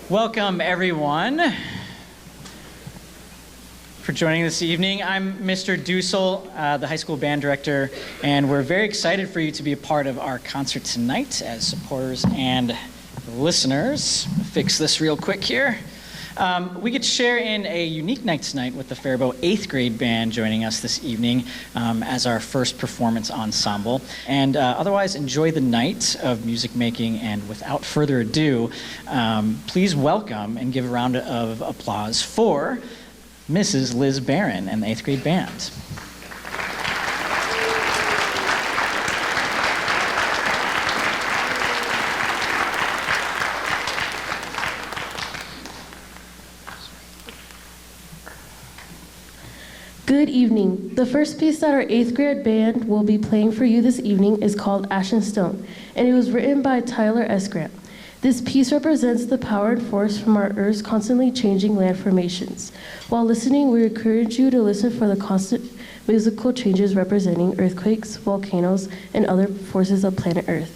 Welcome, everyone, for joining this evening. I'm Mr. Dussel, the high school band director, and we're very excited for you to be a part of our concert tonight as supporters and listeners. Fix this real quick here. We get to share in a unique night tonight with the Faribault 8th grade band joining us this evening as our first performance ensemble. And otherwise, enjoy the night of music making. And without further ado, please welcome and give a round of applause for Mrs. Liz Barron and the 8th grade band. Good evening. The first piece that our 8th grade band will be playing for you this evening is called Ash and Stone, and it was written by Tyler S. Grant. This piece represents the power and force from our Earth's constantly changing land formations. While listening, we encourage you to listen for the constant musical changes representing earthquakes, volcanoes, and other forces of planet Earth.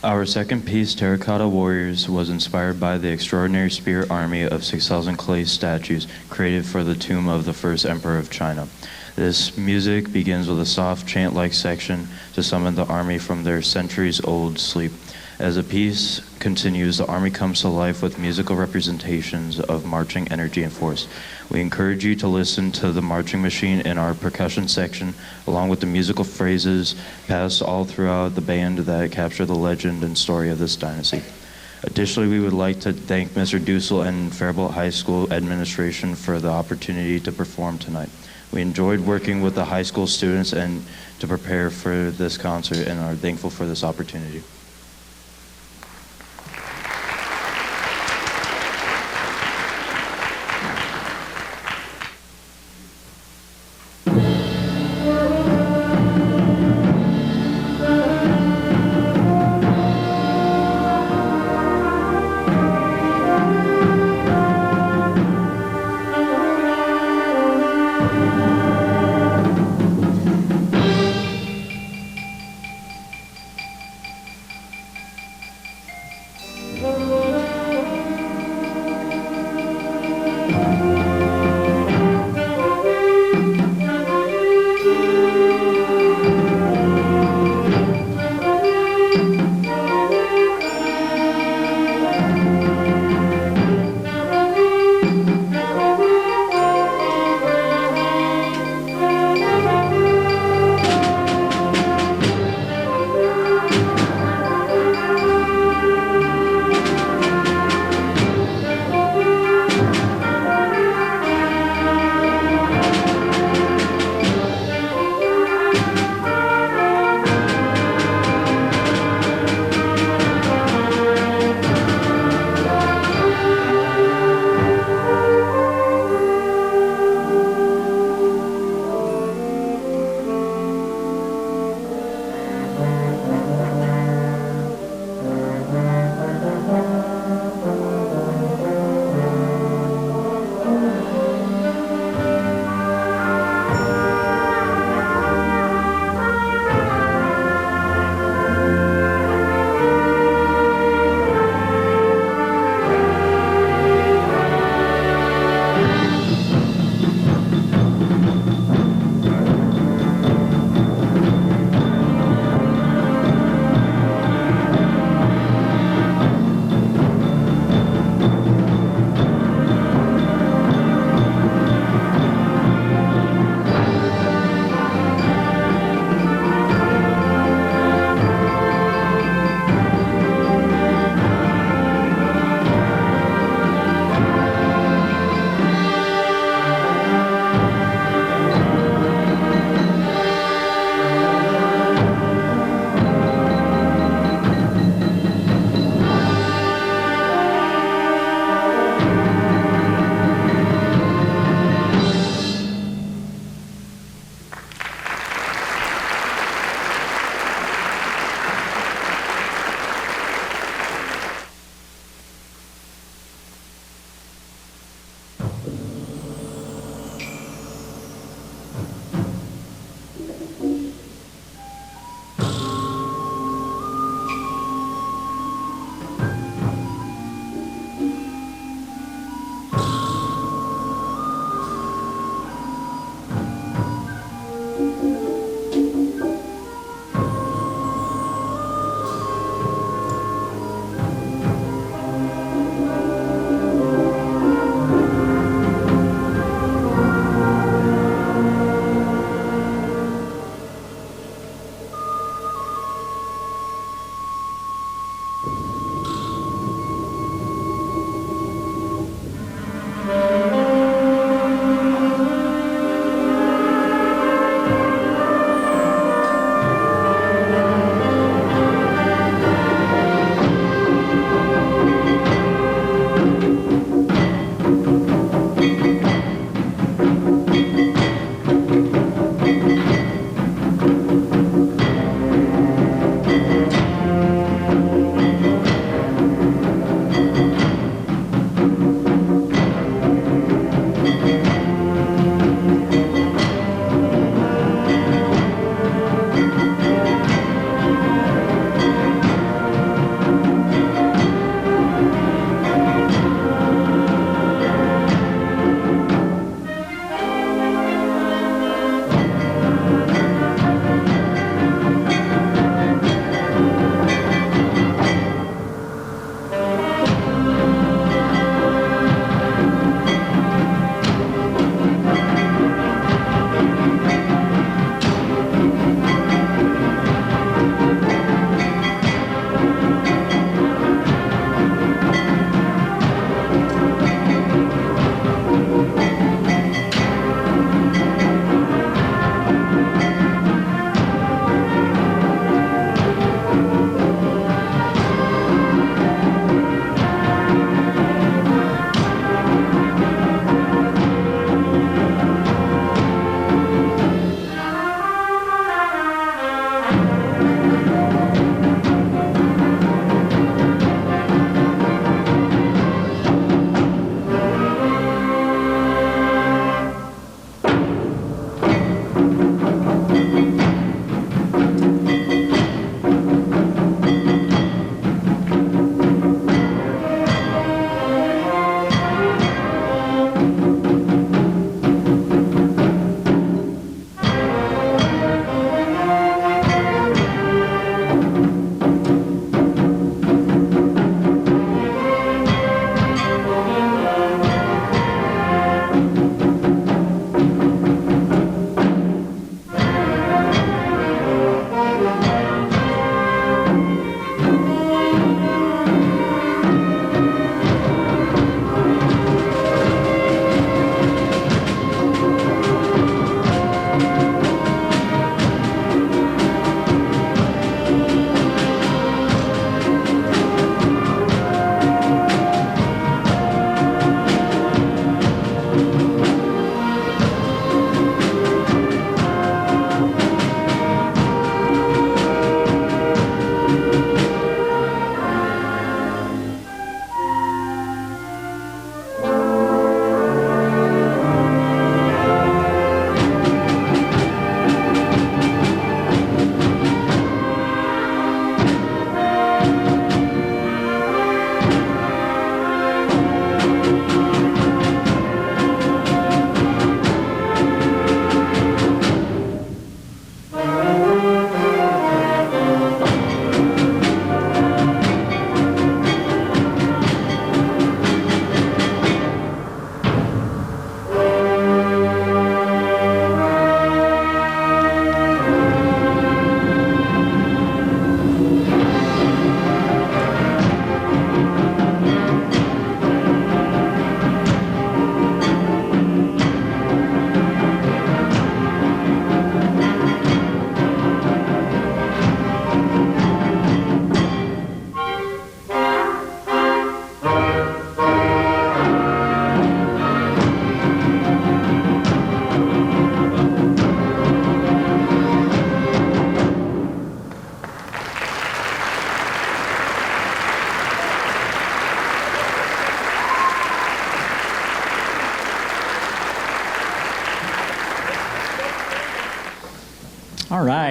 Our second piece, Terracotta Warriors, was inspired by the extraordinary spirit army of 6,000 clay statues created for the tomb of the first emperor of China. This music begins with a soft chant-like section to summon the army from their centuries-old sleep. As the piece continues, the army comes to life with musical representations of marching energy and force. We encourage you to listen to the marching machine in our percussion section, along with the musical phrases passed all throughout the band that capture the legend and story of this dynasty. Additionally, we would like to thank Mr. Dussel and Faribault High School administration for the opportunity to perform tonight. We enjoyed working with the high school students and to prepare for this concert and are thankful for this opportunity.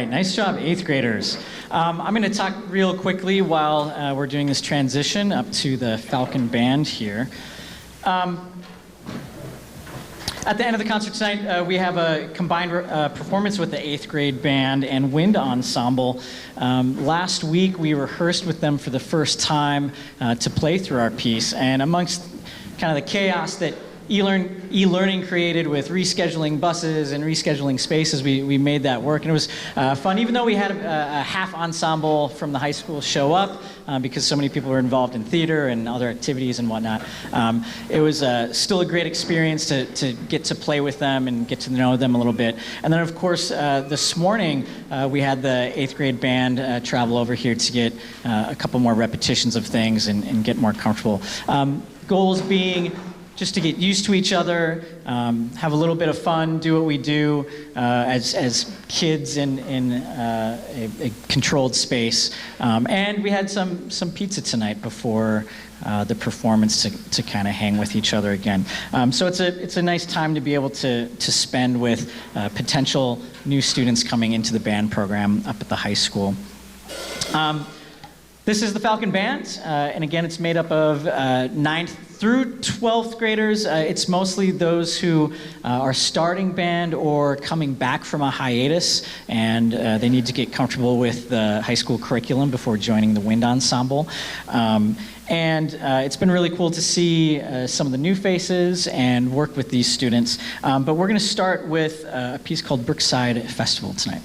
right, nice job, 8th graders. I'm going to talk real quickly while we're doing this transition up to the Falcon Band here. At the end of the concert tonight, we have a combined performance with the 8th grade band and wind ensemble. Last week, we rehearsed with them for the first time to play through our piece, and amongst kind of the chaos that e-learning created with rescheduling buses and rescheduling spaces, we made that work, and it was fun. Even though we had a half ensemble from the high school show up because so many people were involved in theater and other activities and whatnot, it was still a great experience to get to play with them and get to know them a little bit. And then, of course, this morning we had the 8th grade band travel over here to get a couple more repetitions of things and get more comfortable. Goals being just to get used to each other, have a little bit of fun, do what we do as kids in a controlled space. And we had some pizza tonight before the performance to kind of hang with each other again. So it's a nice time to be able to spend with potential new students coming into the band program up at the high school. This is the Falcon Band, and again, it's made up of 9th through 12th graders. It's mostly those who are starting band or coming back from a hiatus, and they need to get comfortable with the high school curriculum before joining the wind ensemble. And it's been really cool to see some of the new faces and work with these students. But we're going to start with a piece called Brookside Festival tonight.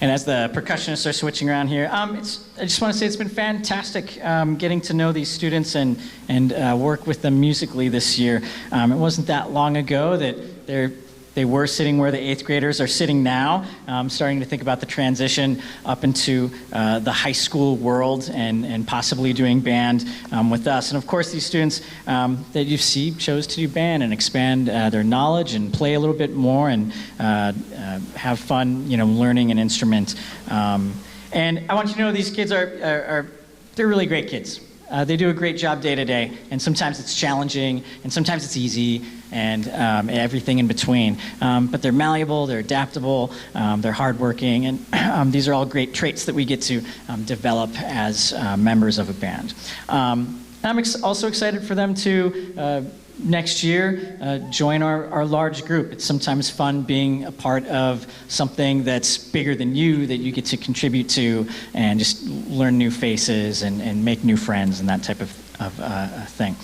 And as the percussionists are switching around here, I just want to say it's been fantastic getting to know these students and work with them musically this year. It wasn't that long ago that they were sitting where the 8th graders are sitting now, starting to think about the transition up into the high school world and possibly doing band with us. And of course, these students that you see chose to do band and expand their knowledge and play a little bit more and have fun, learning an instrument. And I want you to know these kids they're really great kids. They do a great job day to day, and sometimes it's challenging, and sometimes it's easy, and everything in between. But they're malleable, they're adaptable, they're hardworking, and these are all great traits that we get to develop as members of a band. I'm also excited for them to next year join our large group. It's sometimes fun being a part of something that's bigger than you that you get to contribute to and just learn new faces and make new friends and that type of thing.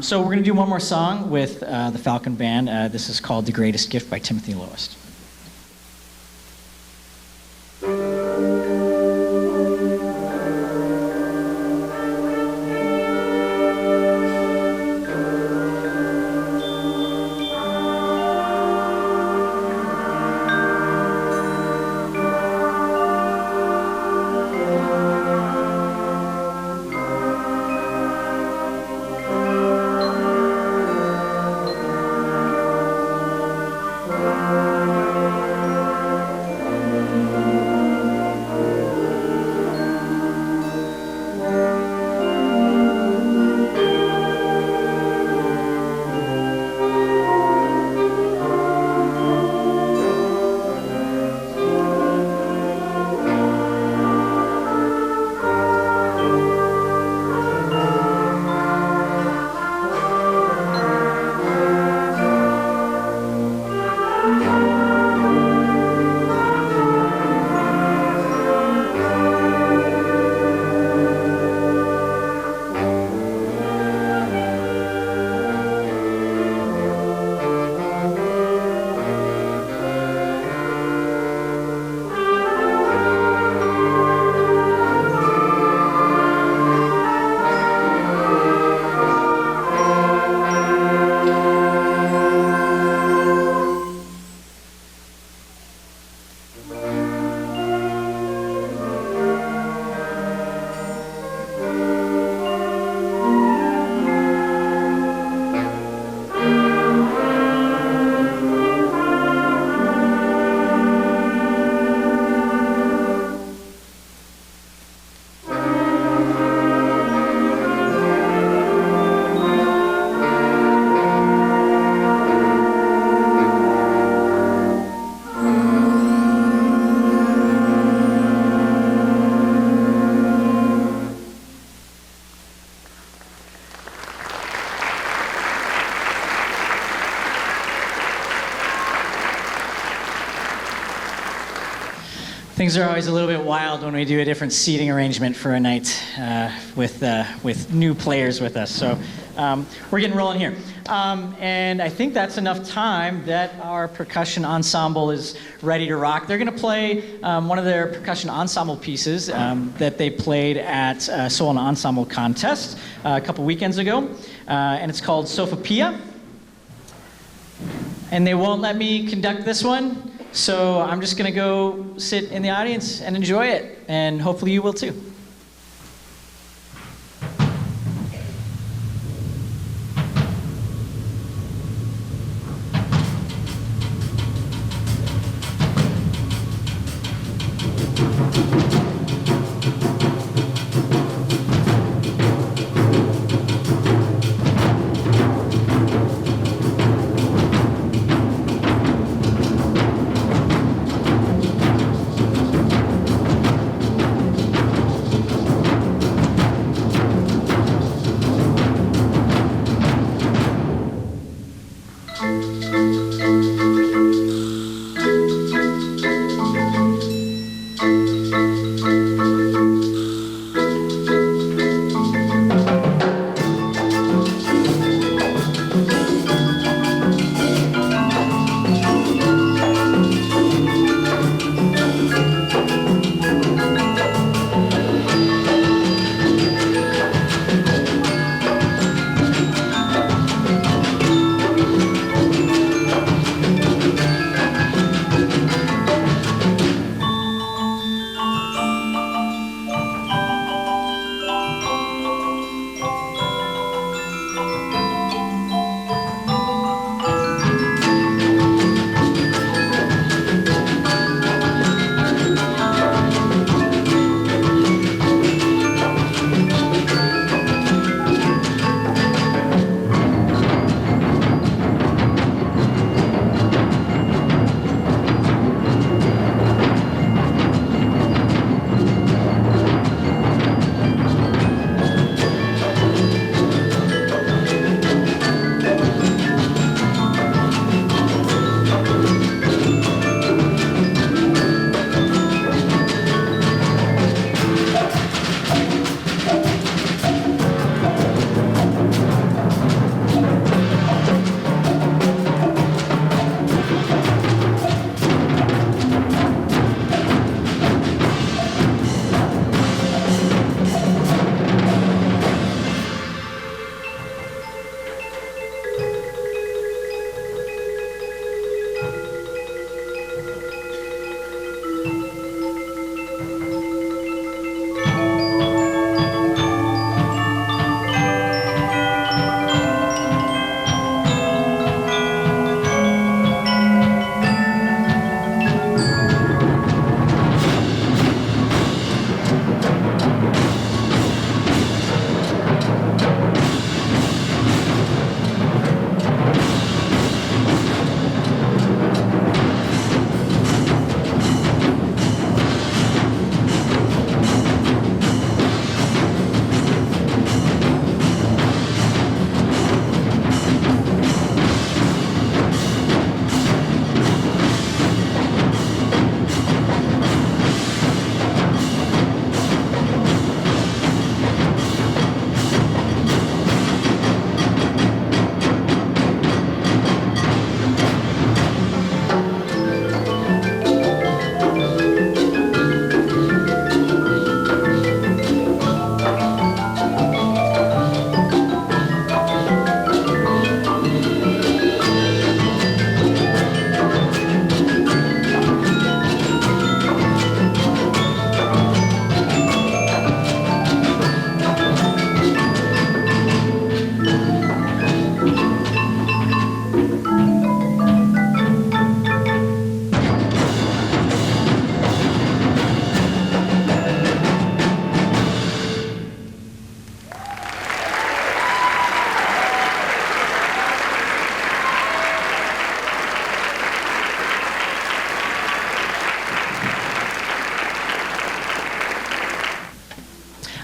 So we're going to do one more song with the Falcon Band. This is called The Greatest Gift by Timothy Lowest. Things are always a little bit wild when we do a different seating arrangement for a night with new players with us. So we're getting rolling here. And I think that's enough time that our percussion ensemble is ready to rock. They're going to play one of their percussion ensemble pieces that they played at Seoul Ensemble Contest a couple weekends ago. And it's called Sophopia. And they won't let me conduct this one. So I'm just going to go sit in the audience and enjoy it, and hopefully you will too.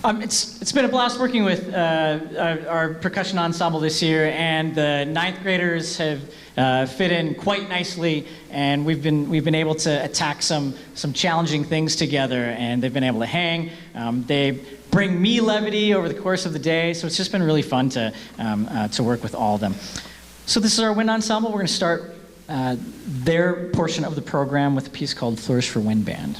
It's been a blast working with our percussion ensemble this year, and the ninth graders have fit in quite nicely, and we've been able to attack some challenging things together, and they've been able to hang. They bring me levity over the course of the day, so it's just been really fun to work with all of them. So this is our wind ensemble. We're going to start their portion of the program with a piece called Flourish for Wind Band.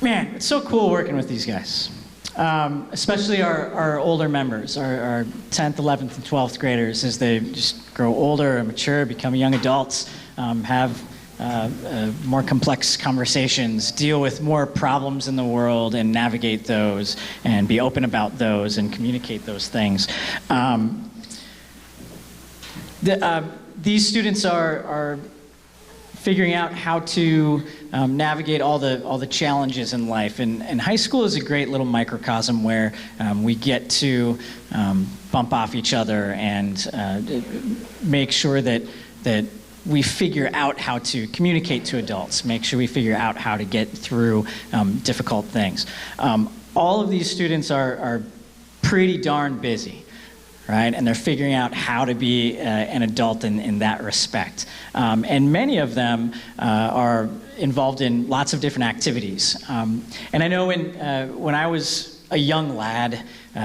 Man, it's so cool working with these guys. Especially our older members, our 10th, 11th, and 12th graders, as they just grow older and mature, become young adults, have more complex conversations, deal with more problems in the world and navigate those and be open about those and communicate those things. These students are figuring out how to navigate all the challenges in life. And high school is a great little microcosm where we get to bump off each other and make sure that we figure out how to communicate to adults, make sure we figure out how to get through difficult things. All of these students are pretty darn busy. Right? And they're figuring out how to be an adult in that respect. And many of them are involved in lots of different activities. And I know when I was a young lad,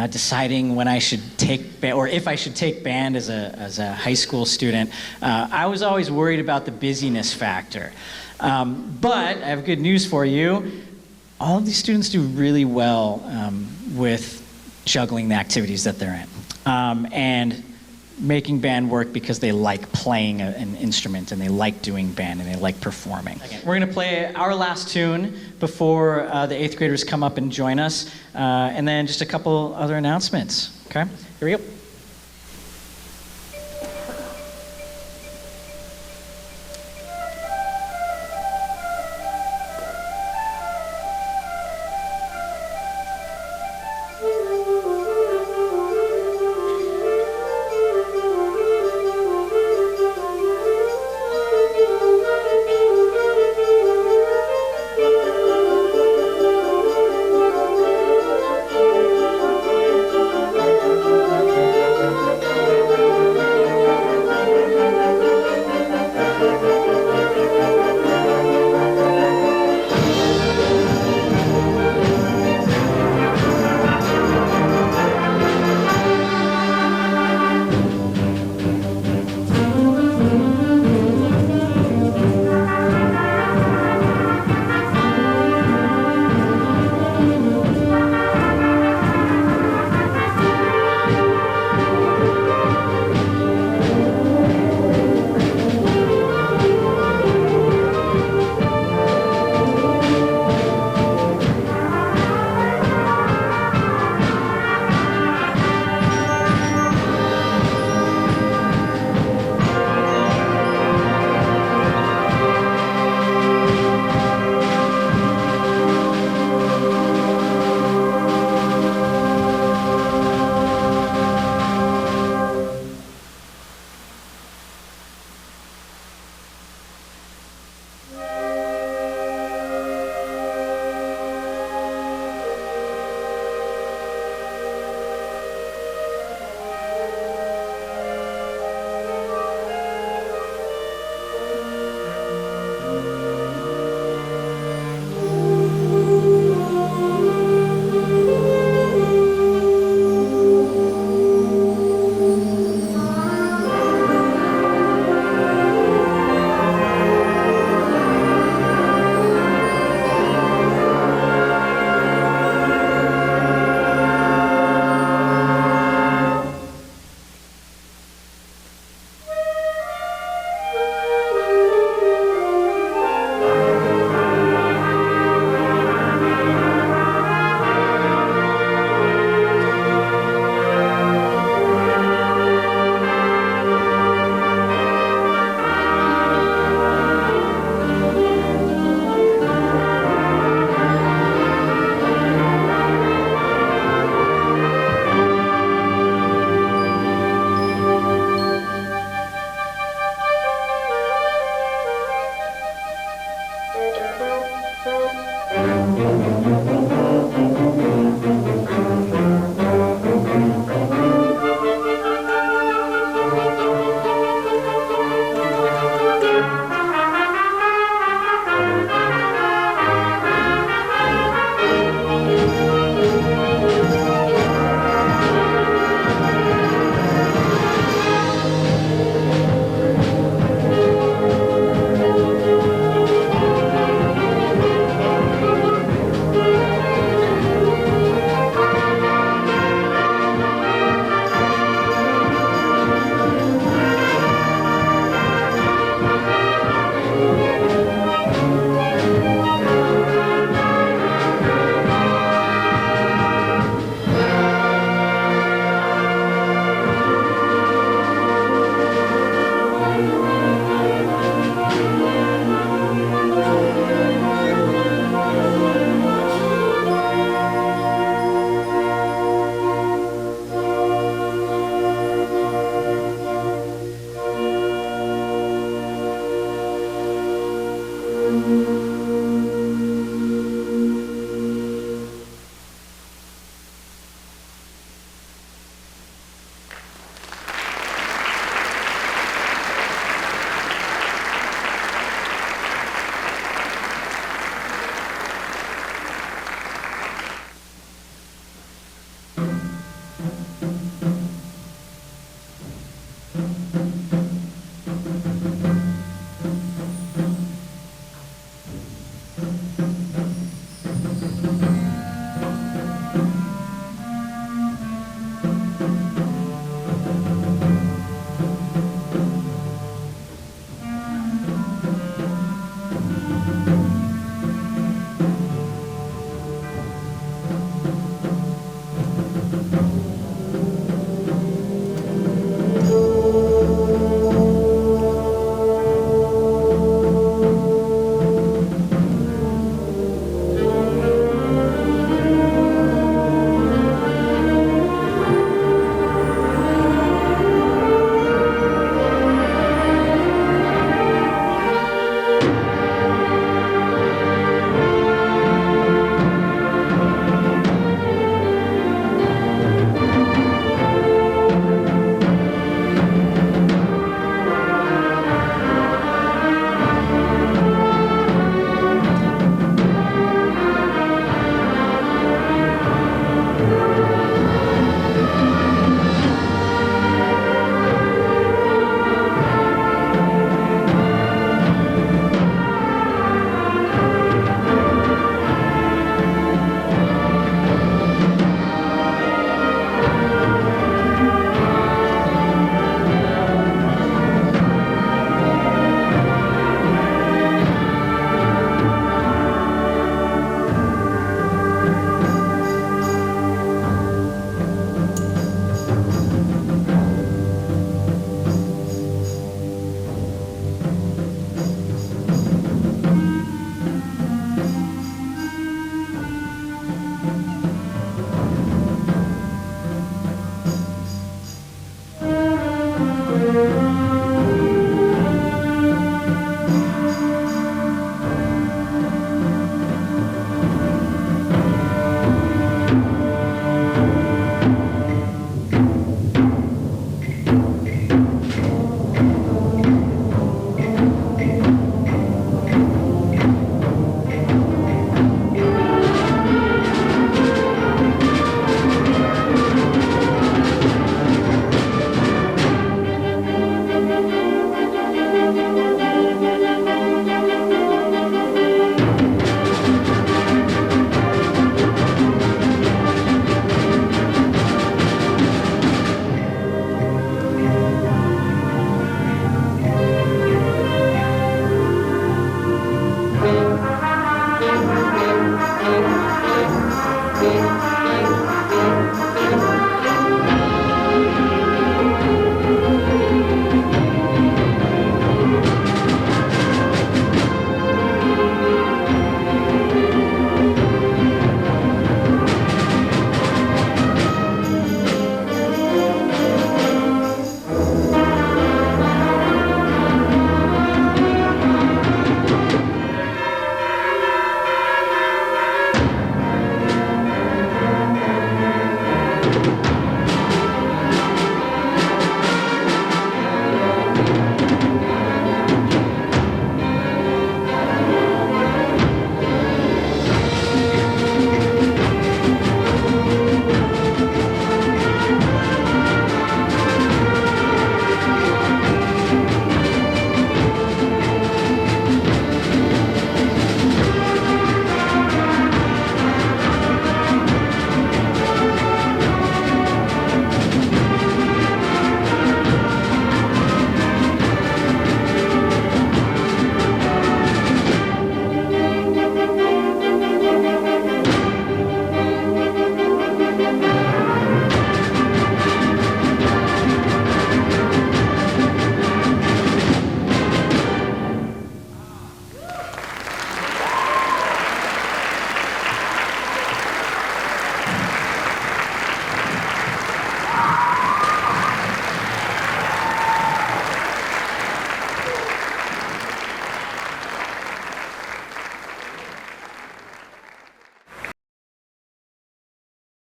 deciding when I should take, or if I should take band as a high school student, I was always worried about the busyness factor. But I have good news for you. All of these students do really well with juggling the activities that they're in. And making band work because they like playing an instrument and they like doing band and they like performing. We're going to play our last tune before the 8th graders come up and join us, and then just a couple other announcements. Okay? Here we go.